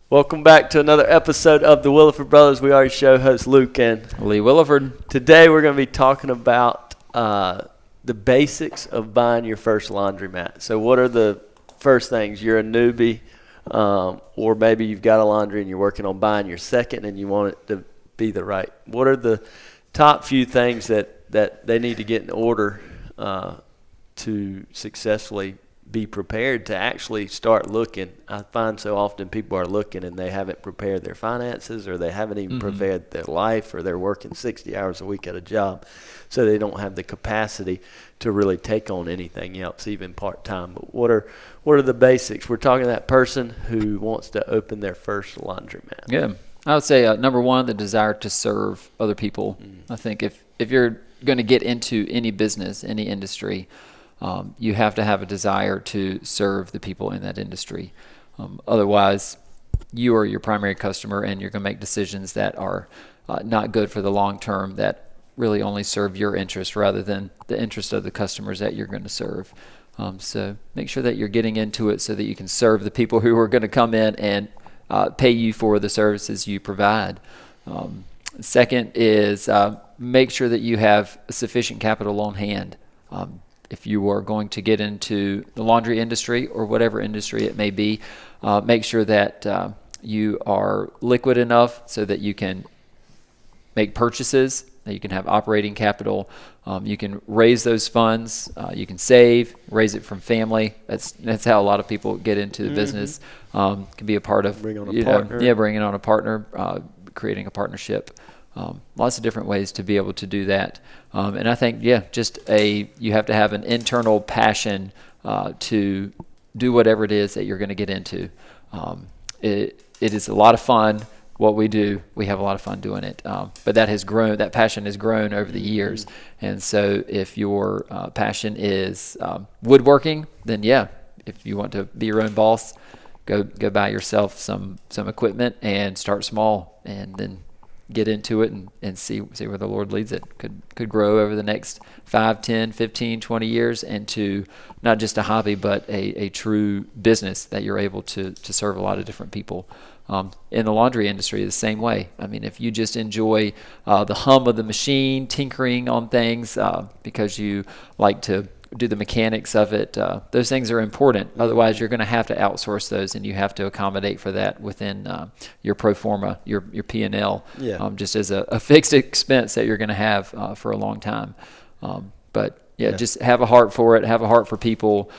Welcome back to another episode of the Williford Brothers. We are your show hosts, Luke and Lee Williford. Today we're going to be talking about the basics of buying your first laundromat. So what are the first things? You're a newbie, or maybe you've got a laundry and you're working on buying your second and you want it to be the right. What are the top few things that they need to get in order to successfully be prepared to actually start looking? I find so often people are looking and they haven't prepared their finances, or they haven't even prepared their life, or they're working 60 hours a week at a job, so they don't have the capacity to really take on anything else, even part-time. But what are the basics? We're talking to that person who wants to open their first laundromat. Yeah, I would say number one, the desire to serve other people. I think if you're going to get into any business, any industry, you have to have a desire to serve the people in that industry. Otherwise, you are your primary customer, and you're going to make decisions that are not good for the long term, that really only serve your interest rather than the interest of the customers that you're going to serve. So make sure that you're getting into it so that you can serve the people who are going to come in and pay you for the services you provide. Second is make sure that you have sufficient capital on hand. If you are going to get into the laundry industry or whatever industry it may be, make sure that you are liquid enough so that you can make purchases, that you can have operating capital. You can raise those funds. You can save, raise it from family. That's how a lot of people get into the business. Can be a part of Bringing on a partner. bringing on a partner, creating a partnership. Lots of different ways to be able to do that. And I think, you have to have an internal passion to do whatever it is that you're going to get into. It is a lot of fun. What we do, we have a lot of fun doing it. But that passion has grown over the years. And so if your passion is woodworking, then if you want to be your own boss, go buy yourself some equipment and start small, and then get into it and see where the Lord leads it. Could grow over the next 5, 10, 15, 20 years into not just a hobby, but a true business that you're able to serve a lot of different people. In the laundry industry, the same way. I mean, if you just enjoy the hum of the machine, tinkering on things because you like to do the mechanics of it, those things are important. Otherwise, you're going to have to outsource those, and you have to accommodate for that within your pro forma, your P&L, just as a fixed expense that you're going to have for a long time. Just have a heart for it, have a heart for people.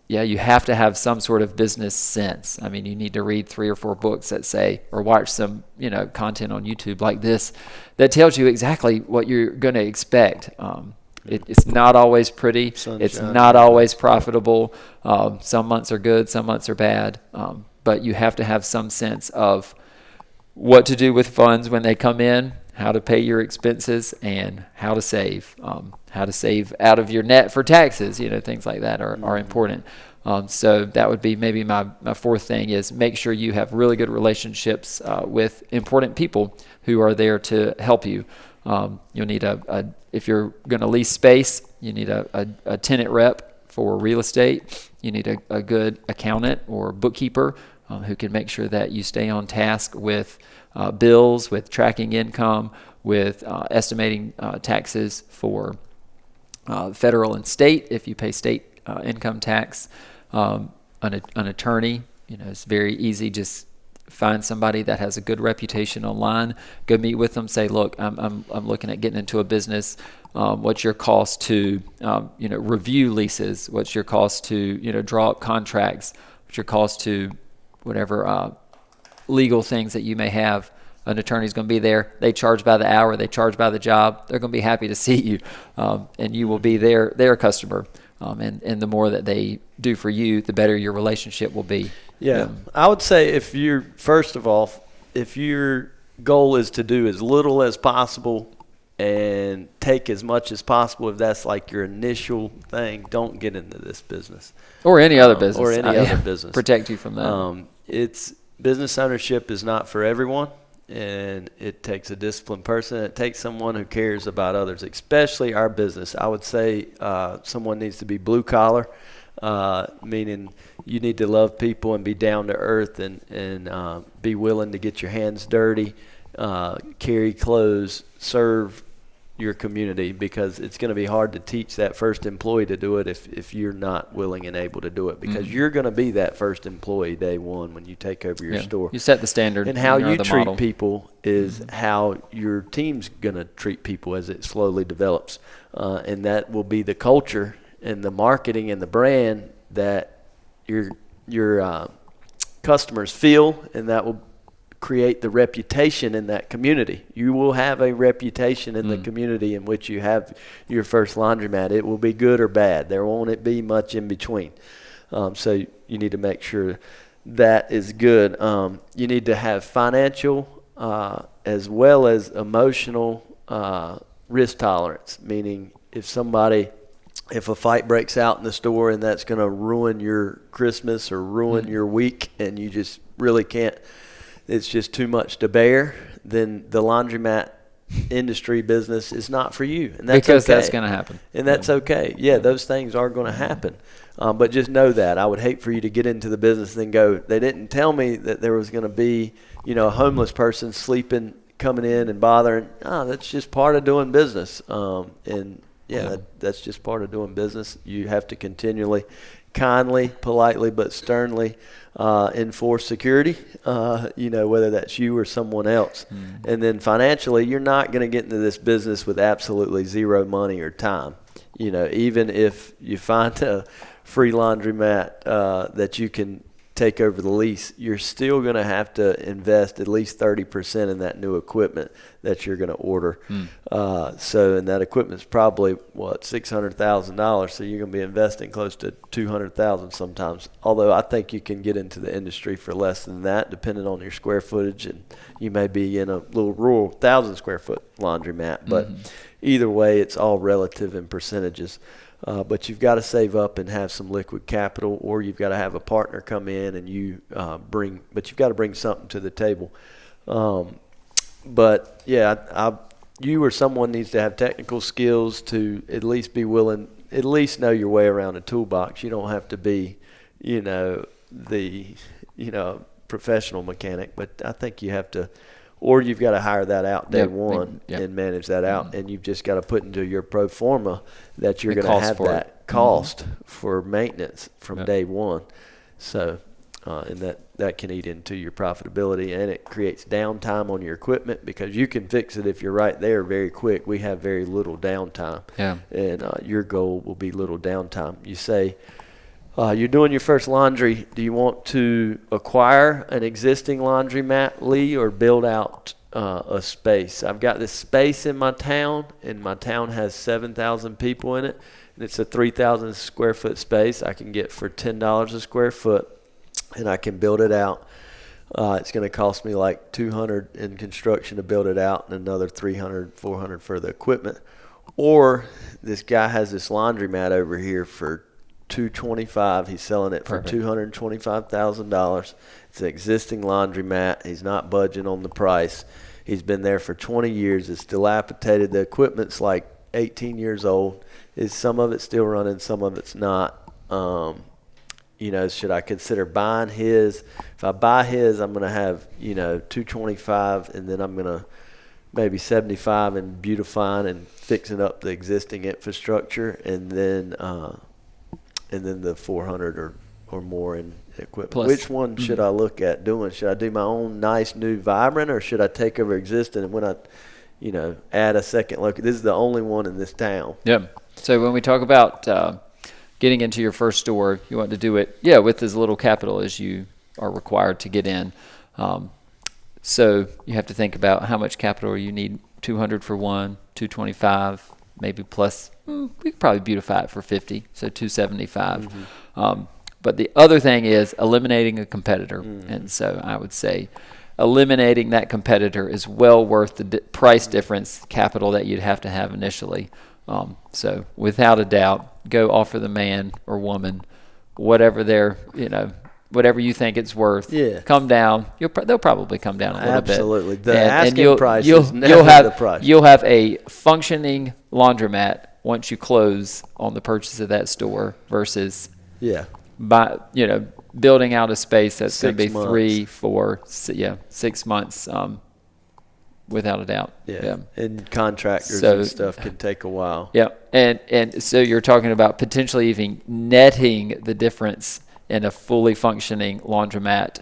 You have to have some sort of business sense. I mean, you need to read 3 or 4 books that say, or watch some, content on YouTube like this that tells you exactly what you're going to expect. It's not always pretty. Sunshine. It's not always profitable. Some months are good, some months are bad. But you have to have some sense of what to do with funds when they come in, how to pay your expenses, and how to save. How to save out of your net for taxes. Things like that are important. So that would be maybe my fourth thing, is make sure you have really good relationships with important people who are there to help you. You'll need if you're going to lease space, you need a tenant rep for real estate. You need a good accountant or bookkeeper who can make sure that you stay on task with bills, with tracking income, with estimating taxes for federal and state, if you pay state income tax. An attorney, it's very easy. Just find somebody that has a good reputation online. Go meet with them. Say, look, I'm looking at getting into a business. What's your cost to review leases? What's your cost to draw up contracts? What's your cost to whatever legal things that you may have? An attorney's going to be there. They charge by the hour. They charge by the job. They're going to be happy to see you, and you will be their customer. And the more that they do for you, the better your relationship will be. I would say if your goal is to do as little as possible and take as much as possible, if that's like your initial thing, don't get into this business. Or any other business. Or any other business. Protect you from that. Business ownership is not for everyone. And it takes a disciplined person. It takes someone who cares about others, especially our business. I would say someone needs to be blue collar, meaning You need to love people and be down to earth and be willing to get your hands dirty, carry clothes, serve your community, because it's going to be hard to teach that first employee to do it if you're not willing and able to do it, because you're going to be that first employee day one when you take over your store. You set the standard. And how you the treat model. people is how your team's going to treat people as it slowly develops. And that will be the culture and the marketing and the brand that your customers feel, and that will create the reputation in that community. You will have a reputation in the community in which you have your first laundromat. It will be good or bad. There won't be much in between. So you need to make sure that is good. You need to have financial as well as emotional risk tolerance, meaning if a fight breaks out in the store and that's going to ruin your Christmas or ruin your week, and you just really can't, it's just too much to bear, then the laundromat industry business is not for you. And that's because okay. that's going to happen. And that's okay. Yeah, those things are going to happen. But just know that. I would hate for you to get into the business and then go, they didn't tell me that there was going to be, a homeless person coming in and bothering. That's just part of doing business. That's just part of doing business. You have to continually, kindly, politely, but sternly enforce security, whether that's you or someone else. And then financially, you're not going to get into this business with absolutely zero money or time. Even if you find a free laundromat that you can take over the lease, you're still going to have to invest at least 30% in that new equipment that you're going to order. And that equipment's probably $600,000. So you're going to be investing close to $200,000 sometimes. Although I think you can get into the industry for less than that, depending on your square footage, and you may be in a little rural 1,000 square foot laundromat. But either way, it's all relative in percentages. But you've got to save up and have some liquid capital, or you've got to have a partner come in and you've got to bring something to the table. You or someone needs to have technical skills to at least be willing, at least know your way around a toolbox. You don't have to be, professional mechanic, but I think you have to, or you've got to hire that out day one and manage that out, and you've just got to put into your pro forma that you're going to have that cost for maintenance from day one. So, and that can eat into your profitability, and it creates downtime on your equipment, because you can fix it if you're right there very quick. We have very little downtime, and your goal will be little downtime. You say, you're doing your first laundry. Do you want to acquire an existing laundromat, Lee, or build out a space? I've got this space in my town, and my town has 7,000 people in it, and it's a 3,000 square foot space I can get for $10 a square foot, and I can build it out. It's going to cost me like $200 in construction to build it out, and another $300, $400 for the equipment. Or this guy has this laundromat over here for $225. He's selling it for $225,000. It's an existing laundromat. He's not budging on the price. He's been there for 20 years. It's dilapidated. The equipment's like 18 years old. Some of it's still running, some of it's not. Should I consider buying his? If I buy his, I'm going to have, $225, and then I'm going to maybe $75 in beautifying and fixing up the existing infrastructure, and then the $400 or more in equipment. Plus, which one should I look at doing? Should I do my own nice new Vibrant, or should I take over existing, and when I, add a second look? This is the only one in this town. Yep. So when we talk about getting into your first store, you want to do it, with as little capital as you are required to get in. So you have to think about how much capital you need. $200 for one, $225, maybe plus. We could probably beautify it for $50, so $275. But the other thing is eliminating a competitor, and so I would say eliminating that competitor is well worth the price difference capital that you'd have to have initially. So without a doubt, go offer the man or woman whatever whatever you think it's worth. Come down. They'll probably come down a little bit. Absolutely. The asking price is never the price. You'll have a functioning laundromat once you close on the purchase of that store versus building out a space that's going to be 6 months. 3, 4, 6 months, without a doubt. Yeah. And contractors So- and stuff can take a while. Yeah, and so you're talking about potentially even netting the difference in a fully functioning laundromat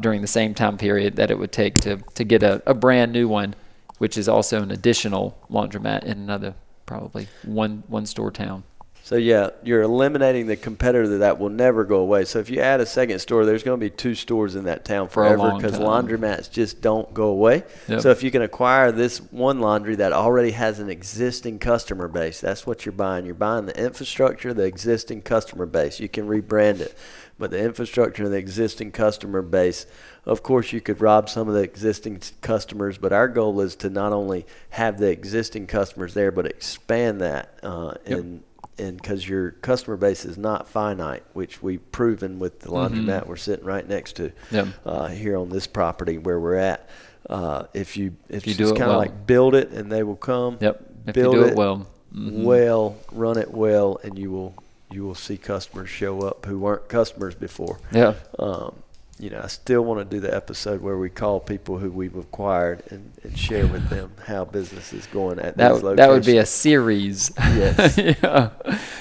during the same time period that it would take to get a brand new one, which is also an additional laundromat in another probably one store town. So yeah, you're eliminating the competitor that will never go away. So if you add a second store, there's going to be 2 stores in that town For a forever long because time. laundromats just don't go away. Yep. So if you can acquire this one laundry that already has an existing customer base, that's what you're buying. You're buying the infrastructure, the existing customer base. You can rebrand it, but the infrastructure and the existing customer base, of course, you could rob some of the existing customers, but our goal is to not only have the existing customers there, but expand that and because your customer base is not finite, which we've proven with the laundromat we're sitting right next to here on this property where we're at. If you do just it kind of well. like build it and they will come. Yep. If Build you do it it well. well, run it well, and you will see customers show up who weren't customers before. Yeah. I still want to do the episode where we call people who we've acquired and share with them how business is going at these locations. That would be a series. Yes. Yeah.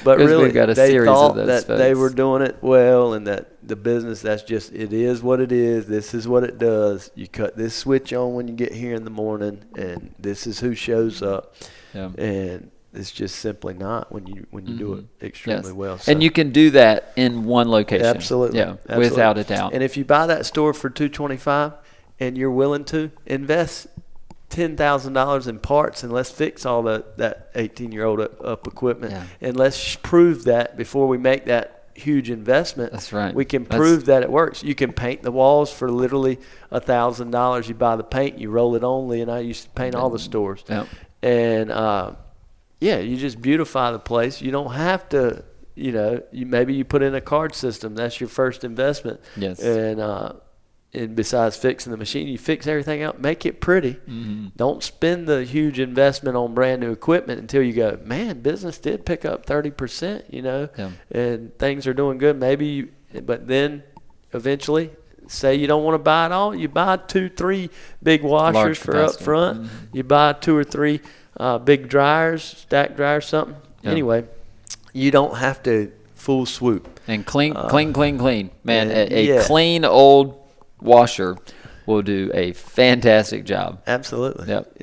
But 'Cause really, we've got a they series thought of those that folks. they were doing it well and that the business, it is what it is. This is what it does. You cut this switch on when you get here in the morning, and this is who shows up. Yeah. And it's just simply not when you do it extremely well. So. And you can do that in one location. Absolutely. Yeah, Absolutely. without a doubt. And if you buy that store for $225 and you're willing to invest $10,000 in parts, and let's fix all that 18-year-old up equipment, and let's prove that before we make that huge investment. That's right. We can prove that it works. You can paint the walls for literally $1,000. You buy the paint, you roll it on. Lee and I used to paint all the stores. Yep. And you just beautify the place. You don't have to, maybe you put in a card system. That's your first investment. Yes. And besides fixing the machine, you fix everything out, make it pretty. Mm-hmm. Don't spend the huge investment on brand new equipment until you go, man, business did pick up 30%, and things are doing good. But then eventually, say you don't want to buy it all, you buy 2-3 big washers Large for up capacity. front. Mm-hmm. You buy 2 or 3 big dryers, stack dryers, something. Yeah. Anyway, you don't have to full swoop. And clean. Man, a yeah. clean old washer will do a fantastic job. Absolutely. Yep.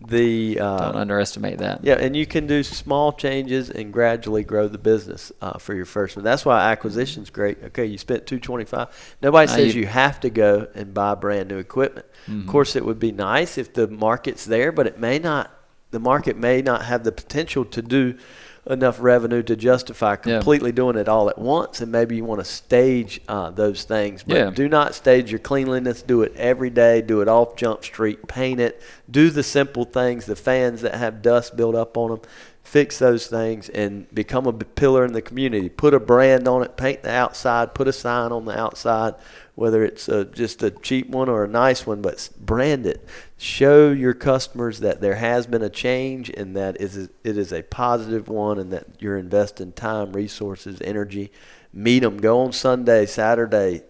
Don't underestimate that. Yeah, and you can do small changes and gradually grow the business for your first one. That's why acquisition's great. Okay, you spent $225. Nobody says you have to go and buy brand new equipment. Mm-hmm. Of course, it would be nice if the market's there, but it may not. The market may not have the potential to do enough revenue to justify completely doing it all at once, and maybe you want to stage those things. But do not stage your cleanliness. Do it every day. Do it off Jump Street. Paint it. Do the simple things, the fans that have dust build up on them. Fix those things and become a pillar in the community. Put a brand on it. Paint the outside. Put a sign on the outside, whether it's just a cheap one or a nice one, but brand it. Show your customers that there has been a change and that it is a positive one, and that you're investing time, resources, energy. Meet them. Go on Sunday, Saturday.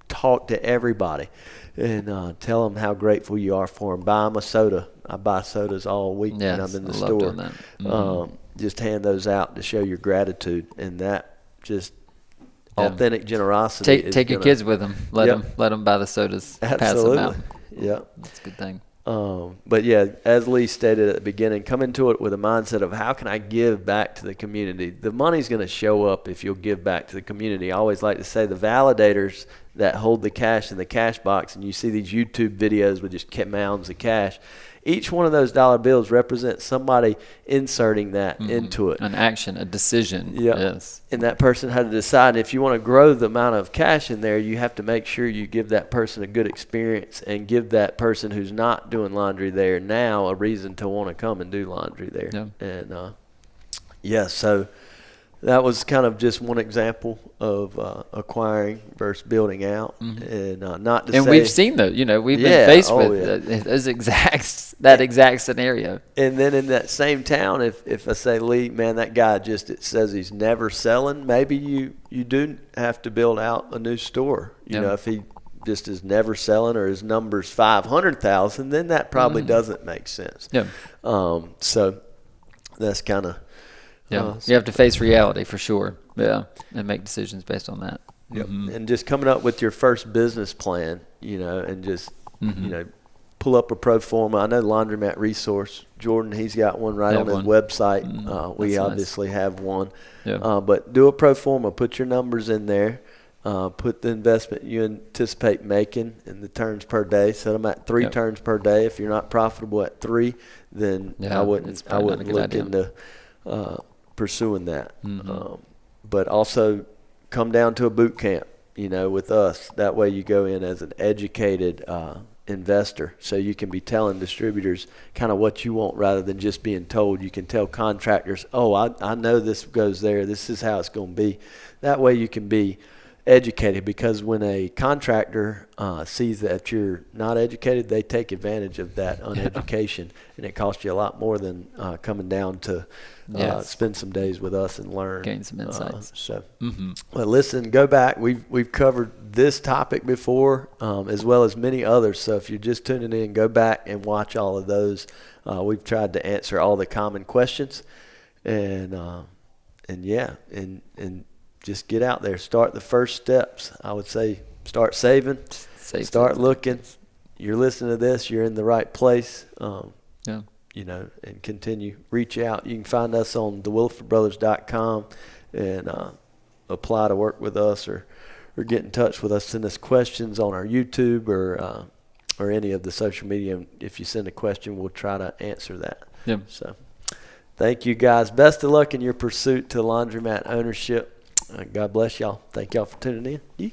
Talk to everybody and tell them how grateful you are for them. Buy them a soda. I buy sodas all week when I'm in the store. Doing that. Mm-hmm. Just hand those out to show your gratitude, and that just authentic generosity. Take your kids with them. Let them buy the sodas. Absolutely. Pass them out. Yeah, that's a good thing. But yeah, as Lee stated at the beginning, come into it with a mindset of how can I give back to the community. The money's going to show up if you'll give back to the community. I always like to say the validators that hold the cash in the cash box, and you see these YouTube videos with just mounds of cash. Each one of those dollar bills represents somebody inserting that into it. An action, a decision. Yes. And that person had to decide. If you want to grow the amount of cash in there, you have to make sure you give that person a good experience and give that person who's not doing laundry there now a reason to want to come and do laundry there. Yeah. And, so that was kind of just one example of acquiring versus building out, and not to say. And we've seen that, we've been faced with that exact scenario. And then in that same town, if I say, Lee, man, that guy it says he's never selling, maybe you do have to build out a new store. You know, if he just is never selling or his number's 500,000, then that probably doesn't make sense. Yeah. So that's kind of. You have to face reality for sure. Yeah, and make decisions based on that. Yep. And just coming up with your first business plan, and just pull up a pro forma. I know Laundromat Resource, Jordan, he's got one right on his website. We obviously have one. Yeah. But do a pro forma. Put your numbers in there. Put the investment you anticipate making and the turns per day. Set them at 3 turns per day. If you're not profitable at 3, then I wouldn't look into pursuing that. But also come down to a boot camp, with us. That way you go in as an educated investor, so you can be telling distributors kind of what you want rather than just being told. You can tell contractors, I know this goes there. This is how it's going to be. That way you can be educated, because when a contractor sees that you're not educated, they take advantage of that uneducation, and it costs you a lot more than coming down to spend some days with us and learn, gain some insights. But listen, go back. We've covered this topic before, as well as many others. So if you're just tuning in, go back and watch all of those. We've tried to answer all the common questions, and just get out there. Start the first steps. I would say start saving. Start looking. You're listening to this. You're in the right place. And continue. Reach out. You can find us on thewillifordbrothers.com and apply to work with us or get in touch with us. Send us questions on our YouTube or any of the social media. If you send a question, we'll try to answer that. Yeah. So thank you, guys. Best of luck in your pursuit to laundromat ownership. God bless y'all. Thank y'all for tuning in.